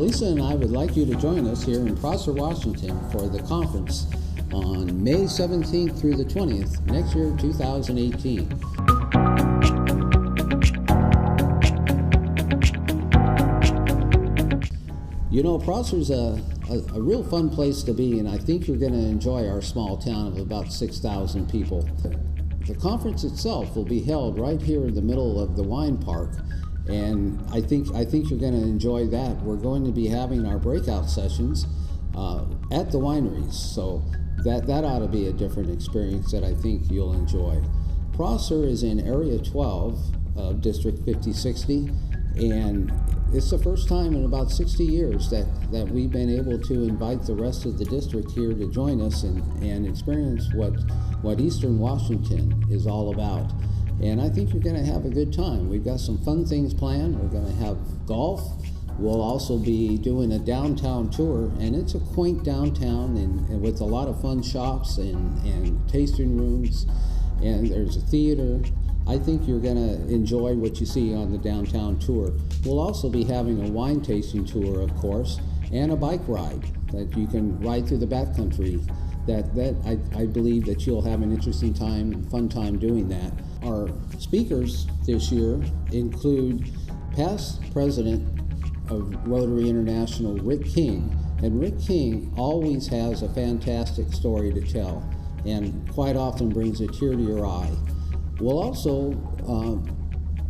Lisa and I would like you to join us here in Prosser, Washington for the conference on May 17th through the 20th next year, 2018. You know, Prosser's a real fun place to be, and I think you're going to enjoy our small town of about 6,000 people. The conference itself will be held right here in the middle of the wine park, and I think you're going to enjoy that. We're going to be having our breakout sessions at the wineries, so that ought to be a different experience that I think you'll enjoy. Prosser is in Area 12 of District 5060, and it's the first time in about 60 years that we've been able to invite the rest of the district here to join us and experience what Eastern Washington is all about. And I think you're going to have a good time. We've got some fun things planned. We're going to have golf. We'll also be doing a downtown tour, and it's a quaint downtown and with a lot of fun shops and tasting rooms, and there's a theater. I think you're going to enjoy what you see on the downtown tour. We'll also be having a wine tasting tour, of course, and a bike ride that you can ride through the backcountry. I believe that you'll have an interesting time, fun time doing that. Our speakers this year include past president of Rotary International, Rick King. And Rick King always has a fantastic story to tell and quite often brings a tear to your eye. We'll also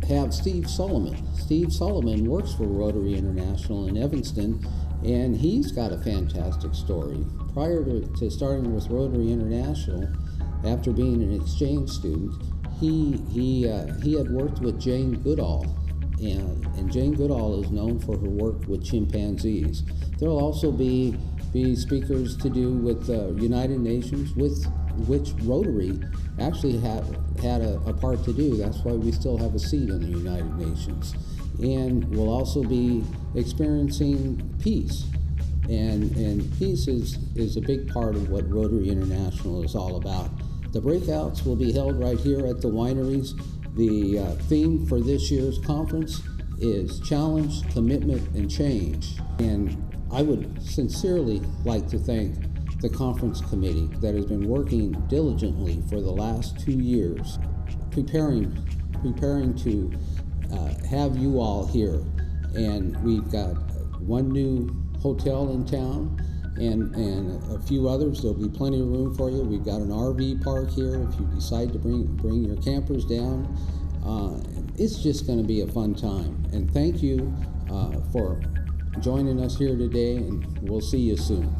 have Steve Solomon. Steve Solomon works for Rotary International in Evanston, and he's got a fantastic story. Prior to starting with Rotary International, after being an exchange student, he had worked with Jane Goodall, and Jane Goodall is known for her work with chimpanzees. There'll also be speakers to do with United Nations, with which Rotary actually had a part to do. That's why we still have a seat in the United Nations. And we'll also be experiencing peace. And peace is a big part of what Rotary International is all about. The breakouts will be held right here at the wineries. The theme for this year's conference is Challenge, Commitment, and Change. And I would sincerely like to thank the conference committee that has been working diligently for the last 2 years, preparing to have you all here. And we've got one new hotel in town and a few others. There'll be plenty of room for you. We've got an RV park here if you decide to bring your campers down. It's just going to be a fun time. And thank you for joining us here today, and we'll see you soon.